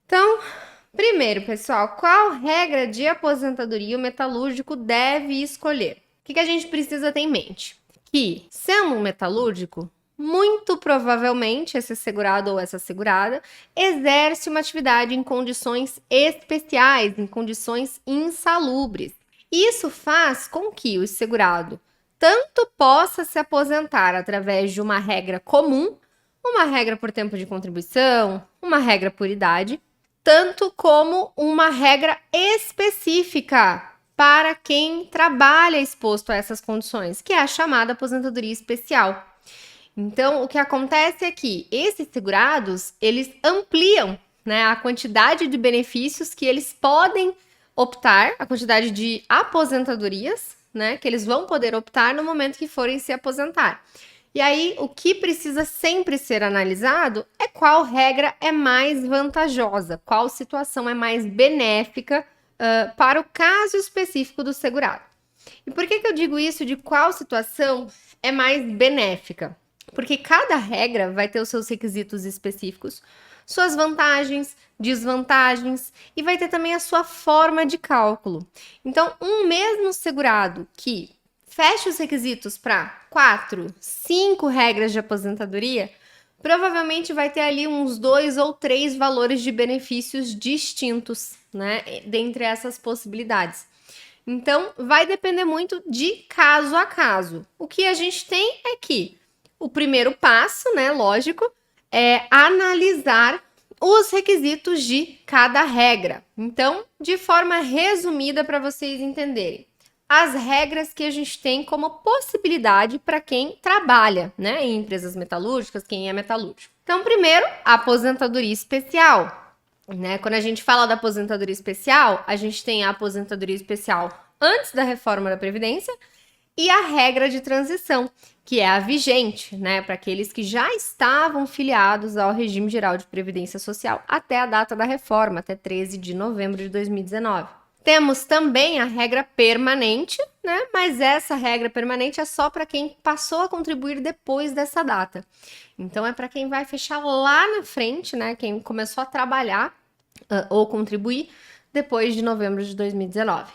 Então, primeiro, pessoal, qual regra de aposentadoria o metalúrgico deve escolher? O que a gente precisa ter em mente? Que, sendo um metalúrgico, muito provavelmente esse segurado ou essa segurada exerce uma atividade em condições especiais, em condições insalubres. Isso faz com que o segurado tanto possa se aposentar através de uma regra comum, uma regra por tempo de contribuição, uma regra por idade, tanto como uma regra específica para quem trabalha exposto a essas condições, que é a chamada aposentadoria especial. Então, o que acontece é que esses segurados, eles ampliam, né, a quantidade de benefícios que eles podem optar, a quantidade de aposentadorias, né, que eles vão poder optar no momento que forem se aposentar. E aí, o que precisa sempre ser analisado é qual regra é mais vantajosa, qual situação é mais benéfica para o caso específico do segurado. E por que eu digo isso de qual situação é mais benéfica? Porque cada regra vai ter os seus requisitos específicos, suas vantagens, desvantagens e vai ter também a sua forma de cálculo. Então, um mesmo segurado que feche os requisitos para 4, 5 regras de aposentadoria, provavelmente vai ter ali uns 2 ou 3 valores de benefícios distintos, né, dentre essas possibilidades. Então, vai depender muito de caso a caso. O que a gente tem é que o primeiro passo, né, lógico, é analisar os requisitos de cada regra. Então, de forma resumida para vocês entenderem, as regras que a gente tem como possibilidade para quem trabalha, né, em empresas metalúrgicas, quem é metalúrgico. Então, primeiro, a aposentadoria especial. Né? Quando a gente fala da aposentadoria especial, a gente tem a aposentadoria especial antes da reforma da Previdência e a regra de transição, que é a vigente, né, para aqueles que já estavam filiados ao regime geral de previdência social até a data da reforma, até 13 de novembro de 2019. Temos também a regra permanente, né? Mas essa regra permanente é só para quem passou a contribuir depois dessa data. Então é para quem vai fechar lá na frente, né? Quem começou a trabalhar ou contribuir depois de novembro de 2019.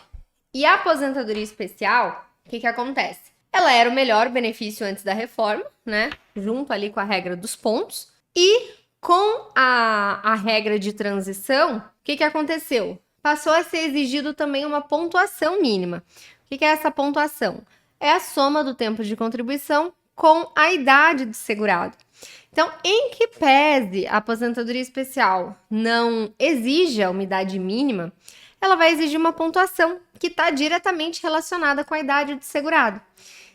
E a aposentadoria especial, o que acontece? Ela era o melhor benefício antes da reforma, né? Junto ali com a regra dos pontos. E com a regra de transição, o que aconteceu? Passou a ser exigido também uma pontuação mínima. O que é essa pontuação? É a soma do tempo de contribuição com a idade do segurado. Então, em que pese a aposentadoria especial não exija uma idade mínima, ela vai exigir uma pontuação que está diretamente relacionada com a idade do segurado.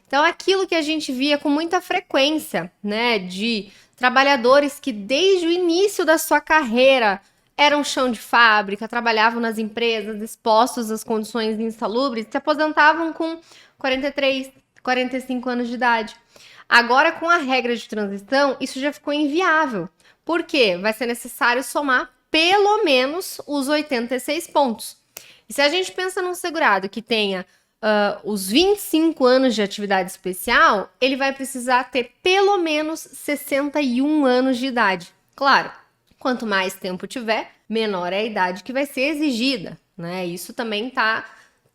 Então, aquilo que a gente via com muita frequência, né, de trabalhadores que desde o início da sua carreira eram chão de fábrica, trabalhavam nas empresas, expostos às condições insalubres, se aposentavam com 43, 45 anos de idade. Agora, com a regra de transição, isso já ficou inviável. Por quê? Vai ser necessário somar pelo menos os 86 pontos. E se a gente pensa num segurado que tenha os 25 anos de atividade especial, ele vai precisar ter pelo menos 61 anos de idade. Claro, quanto mais tempo tiver, menor é a idade que vai ser exigida, né? Isso também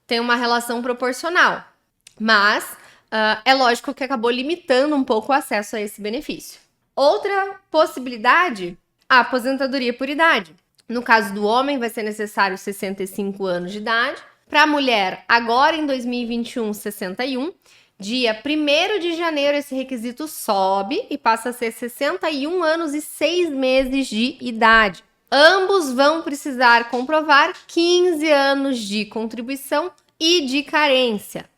tem uma relação proporcional. Mas é lógico que acabou limitando um pouco o acesso a esse benefício. Outra possibilidade, a aposentadoria por idade. No caso do homem, vai ser necessário 65 anos de idade. Para a mulher, agora em 2021, 61. Dia 1º de janeiro, esse requisito sobe e passa a ser 61 anos e 6 meses de idade. Ambos vão precisar comprovar 15 anos de contribuição e de carência.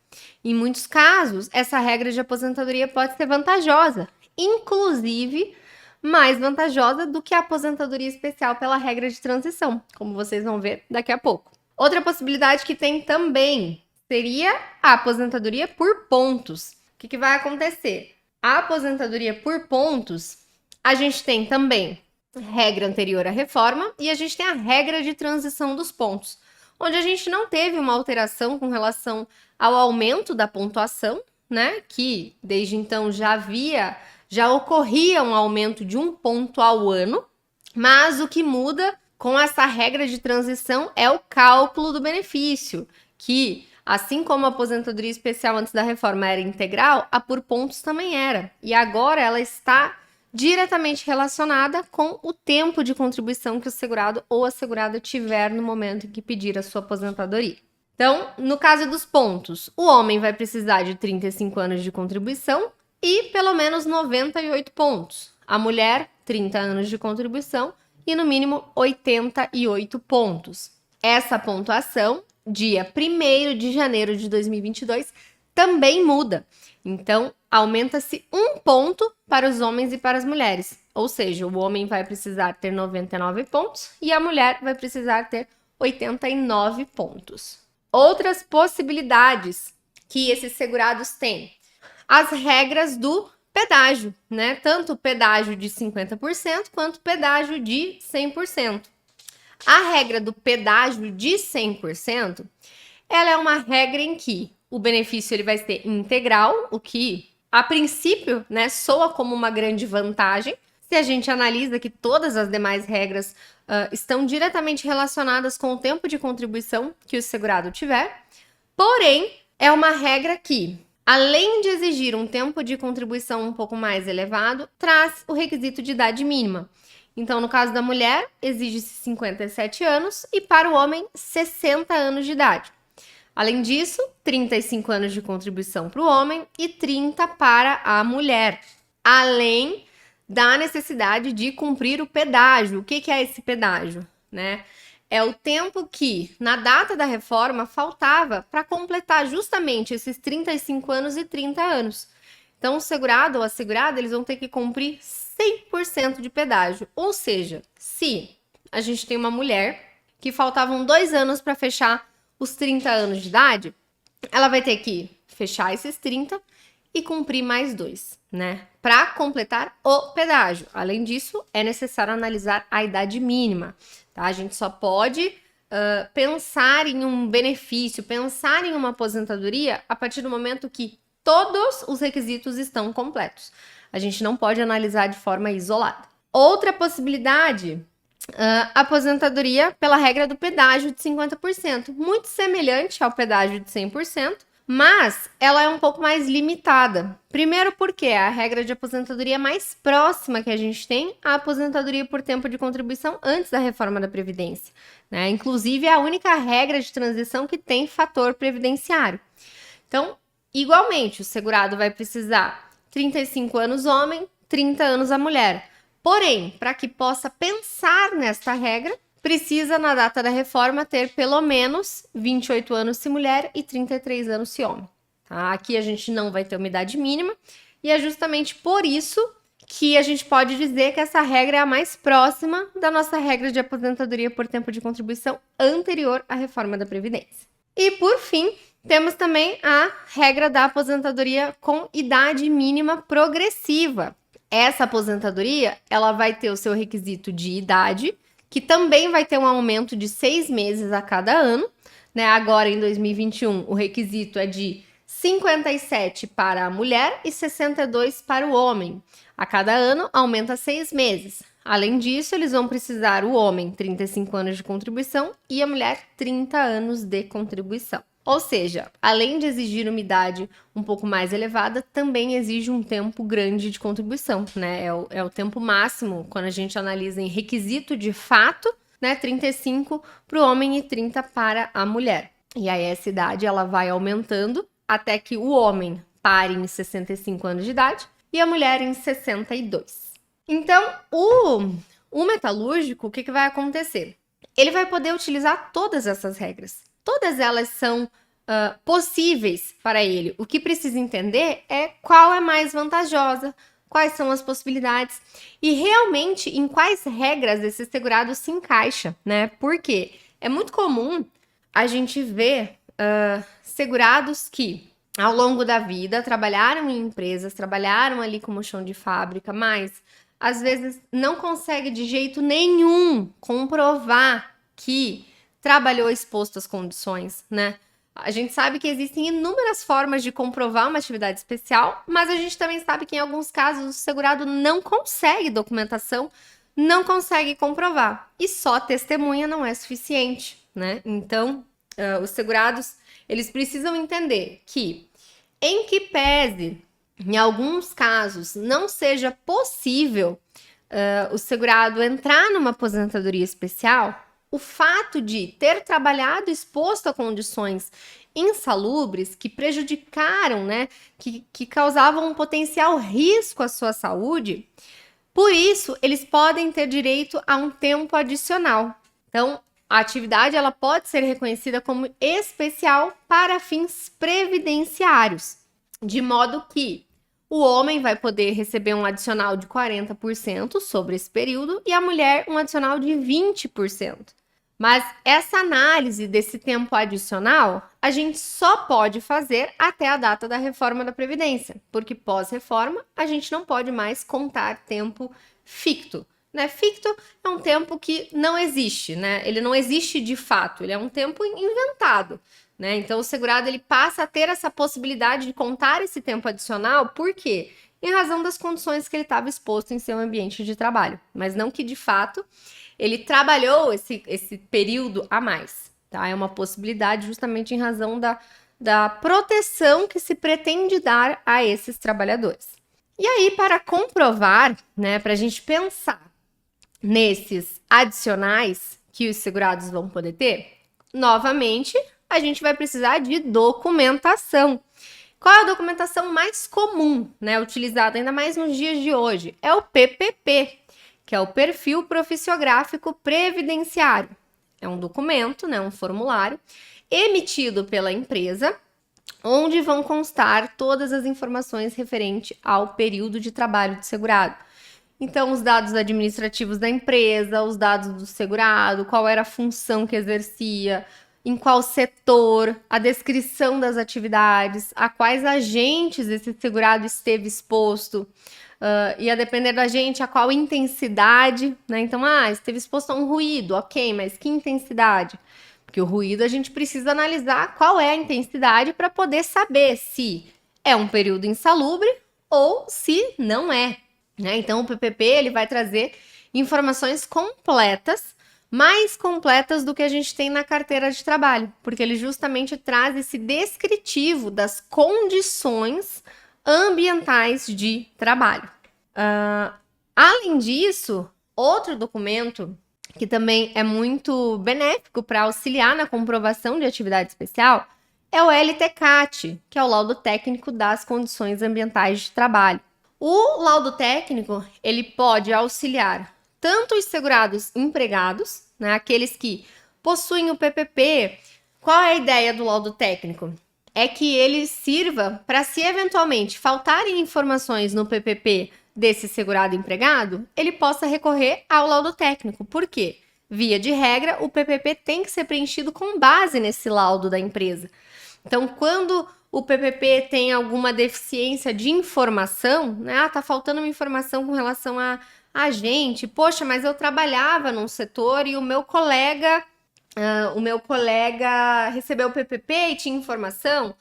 Em muitos casos, essa regra de aposentadoria pode ser vantajosa, inclusive mais vantajosa do que a aposentadoria especial pela regra de transição, como vocês vão ver daqui a pouco. Outra possibilidade que tem também seria a aposentadoria por pontos. O que vai acontecer? A aposentadoria por pontos, a gente tem também regra anterior à reforma e a gente tem a regra de transição dos pontos, onde a gente não teve uma alteração com relação ao aumento da pontuação, né? Que desde então já ocorria um aumento de 1 ponto ao ano, mas o que muda com essa regra de transição é o cálculo do benefício, que, assim como a aposentadoria especial antes da reforma era integral, a por pontos também era. E agora ela está diretamente relacionada com o tempo de contribuição que o segurado ou a segurada tiver no momento em que pedir a sua aposentadoria. Então, no caso dos pontos, o homem vai precisar de 35 anos de contribuição e pelo menos 98 pontos. A mulher, 30 anos de contribuição e no mínimo 88 pontos. Essa pontuação, dia 1º de janeiro de 2022, também muda. Então, aumenta-se 1 ponto para os homens e para as mulheres. Ou seja, o homem vai precisar ter 99 pontos e a mulher vai precisar ter 89 pontos. Outras possibilidades que esses segurados têm. As regras do pedágio, né? Tanto o pedágio de 50% quanto o pedágio de 100%. A regra do pedágio de 100%, ela é uma regra em que o benefício ele vai ser integral, o que, a princípio, né, soa como uma grande vantagem, se a gente analisa que todas as demais regras estão diretamente relacionadas com o tempo de contribuição que o segurado tiver. Porém, é uma regra que, além de exigir um tempo de contribuição um pouco mais elevado, traz o requisito de idade mínima. Então, no caso da mulher, exige-se 57 anos e para o homem, 60 anos de idade. Além disso, 35 anos de contribuição para o homem e 30 para a mulher. Além da necessidade de cumprir o pedágio. O que é esse pedágio, né? É o tempo que, na data da reforma, faltava para completar justamente esses 35 anos e 30 anos. Então, o segurado ou a segurada, eles vão ter que cumprir 100% de pedágio. Ou seja, se a gente tem uma mulher que faltavam 2 anos para fechar os 30 anos de idade, ela vai ter que fechar esses 30 e cumprir mais 2, né? Para completar o pedágio. Além disso, é necessário analisar a idade mínima, tá? A gente só pode pensar em um benefício, pensar em uma aposentadoria a partir do momento que todos os requisitos estão completos. A gente não pode analisar de forma isolada. Outra possibilidade, aposentadoria pela regra do pedágio de 50%, muito semelhante ao pedágio de 100%, mas ela é um pouco mais limitada. Primeiro porque a regra de aposentadoria mais próxima que a gente tem a aposentadoria por tempo de contribuição antes da reforma da Previdência, né? Inclusive, é a única regra de transição que tem fator previdenciário. Então, igualmente, o segurado vai precisar 35 anos homem, 30 anos a mulher. Porém, para que possa pensar nesta regra, precisa, na data da reforma, ter pelo menos 28 anos se mulher e 33 anos se homem. Tá? Aqui a gente não vai ter uma idade mínima, e é justamente por isso que a gente pode dizer que essa regra é a mais próxima da nossa regra de aposentadoria por tempo de contribuição anterior à reforma da Previdência. E, por fim, temos também a regra da aposentadoria com idade mínima progressiva. Essa aposentadoria, ela vai ter o seu requisito de idade, que também vai ter um aumento de 6 meses a cada ano, né? Agora, em 2021, o requisito é de 57 para a mulher e 62 para o homem. A cada ano, aumenta 6 meses. Além disso, eles vão precisar, o homem, 35 anos de contribuição e a mulher, 30 anos de contribuição. Ou seja, além de exigir uma idade um pouco mais elevada, também exige um tempo grande de contribuição, né? É o tempo máximo, quando a gente analisa em requisito de fato, né? 35 para o homem e 30 para a mulher. E aí essa idade ela vai aumentando até que o homem pare em 65 anos de idade e a mulher em 62. Então, o metalúrgico, o que vai acontecer? Ele vai poder utilizar todas essas regras. Todas elas são possíveis para ele. O que precisa entender é qual é mais vantajosa, quais são as possibilidades e realmente em quais regras esse segurado se encaixa, né? Porque é muito comum a gente ver segurados que, ao longo da vida, trabalharam em empresas, trabalharam ali como chão de fábrica, mas às vezes não consegue de jeito nenhum comprovar que trabalhou exposto às condições, né? A gente sabe que existem inúmeras formas de comprovar uma atividade especial, mas a gente também sabe que em alguns casos o segurado não consegue documentação não consegue comprovar. E só testemunha não é suficiente, né? Então, os segurados, eles precisam entender que, em que pese, em alguns casos, não seja possível o segurado entrar numa aposentadoria especial, o fato de ter trabalhado exposto a condições insalubres que prejudicaram, né, que causavam um potencial risco à sua saúde, por isso eles podem ter direito a um tempo adicional. Então, a atividade ela pode ser reconhecida como especial para fins previdenciários, de modo que o homem vai poder receber um adicional de 40% sobre esse período e a mulher um adicional de 20%. Mas essa análise desse tempo adicional, a gente só pode fazer até a data da reforma da Previdência, porque pós-reforma a gente não pode mais contar tempo ficto. Né? Ficto é um tempo que não existe, né? Ele não existe de fato, ele é um tempo inventado. Né? Então, o segurado ele passa a ter essa possibilidade de contar esse tempo adicional, por quê? Em razão das condições que ele estava exposto em seu ambiente de trabalho, mas não que de fato ele trabalhou esse período a mais. Tá? É uma possibilidade justamente em razão da proteção que se pretende dar a esses trabalhadores. E aí, para comprovar, né, para a gente pensar nesses adicionais que os segurados vão poder ter, novamente, a gente vai precisar de documentação. Qual é a documentação mais comum, né, utilizada ainda mais nos dias de hoje? É o PPP, que é o Perfil Profissiográfico Previdenciário. É um documento, né, um formulário, emitido pela empresa, onde vão constar todas as informações referentes ao período de trabalho do segurado. Então, os dados administrativos da empresa, os dados do segurado, qual era a função que exercia, em qual setor, a descrição das atividades, a quais agentes esse segurado esteve exposto, e a depender da gente, a qual intensidade, né? Então, esteve exposto a um ruído, ok, mas que intensidade? Porque o ruído a gente precisa analisar qual é a intensidade para poder saber se é um período insalubre ou se não é. Né? Então, o PPP ele vai trazer informações completas, mais completas do que a gente tem na carteira de trabalho, porque ele justamente traz esse descritivo das condições ambientais de trabalho. Além disso, outro documento que também é muito benéfico para auxiliar na comprovação de atividade especial é o LTCAT, que é o laudo técnico das condições ambientais de trabalho. O laudo técnico, ele pode auxiliar tanto os segurados empregados, né, aqueles que possuem o PPP. Qual é a ideia do laudo técnico? É que ele sirva para, se eventualmente faltarem informações no PPP desse segurado empregado, ele possa recorrer ao laudo técnico. Por quê? Via de regra, o PPP tem que ser preenchido com base nesse laudo da empresa. Então, quando o PPP tem alguma deficiência de informação, né? Tá faltando uma informação com relação a gente. Poxa, mas eu trabalhava num setor e o meu colega recebeu o PPP e tinha informação.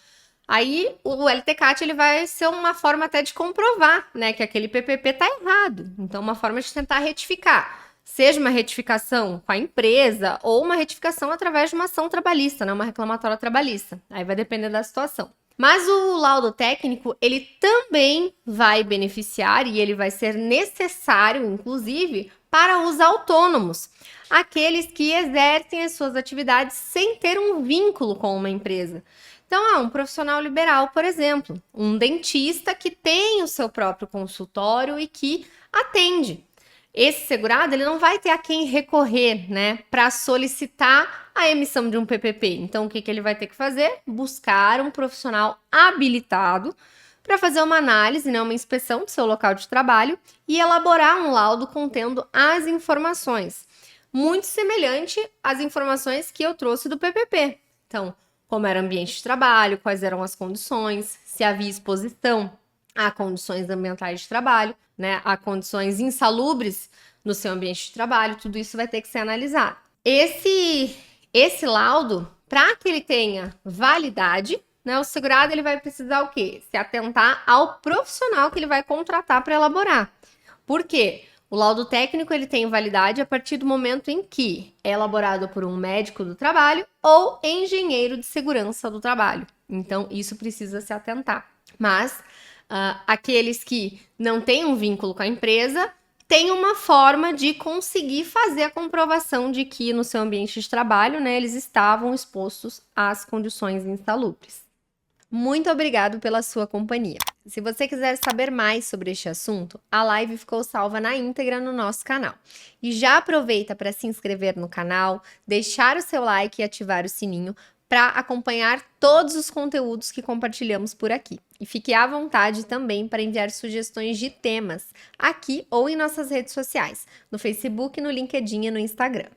Aí o LTCAT ele vai ser uma forma até de comprovar, né, que aquele PPP tá errado. Então, uma forma de tentar retificar. Seja uma retificação com a empresa ou uma retificação através de uma ação trabalhista, né, uma reclamatória trabalhista. Aí vai depender da situação. Mas o laudo técnico, ele também vai beneficiar e ele vai ser necessário, inclusive, para os autônomos, aqueles que exercem as suas atividades sem ter um vínculo com uma empresa. Então, um profissional liberal, por exemplo, um dentista que tem o seu próprio consultório e que atende. Esse segurado ele não vai ter a quem recorrer, né, para solicitar a emissão de um PPP. Então, o que ele vai ter que fazer? Buscar um profissional habilitado para fazer uma análise, né, uma inspeção do seu local de trabalho e elaborar um laudo contendo as informações. Muito semelhante às informações que eu trouxe do PPP. Então, como era o ambiente de trabalho, quais eram as condições, se havia exposição a condições ambientais de trabalho, né, a condições insalubres no seu ambiente de trabalho, tudo isso vai ter que ser analisado. Esse laudo, para que ele tenha validade, né, o segurado ele vai precisar o quê? Se atentar ao profissional que ele vai contratar para elaborar. Por quê? O laudo técnico ele tem validade a partir do momento em que é elaborado por um médico do trabalho ou engenheiro de segurança do trabalho. Então, isso precisa se atentar. Mas, aqueles que não têm um vínculo com a empresa, têm uma forma de conseguir fazer a comprovação de que no seu ambiente de trabalho, né, eles estavam expostos às condições insalubres. Muito obrigado pela sua companhia. Se você quiser saber mais sobre este assunto, a live ficou salva na íntegra no nosso canal. E já aproveita para se inscrever no canal, deixar o seu like e ativar o sininho para acompanhar todos os conteúdos que compartilhamos por aqui. E fique à vontade também para enviar sugestões de temas aqui ou em nossas redes sociais, no Facebook, no LinkedIn e no Instagram.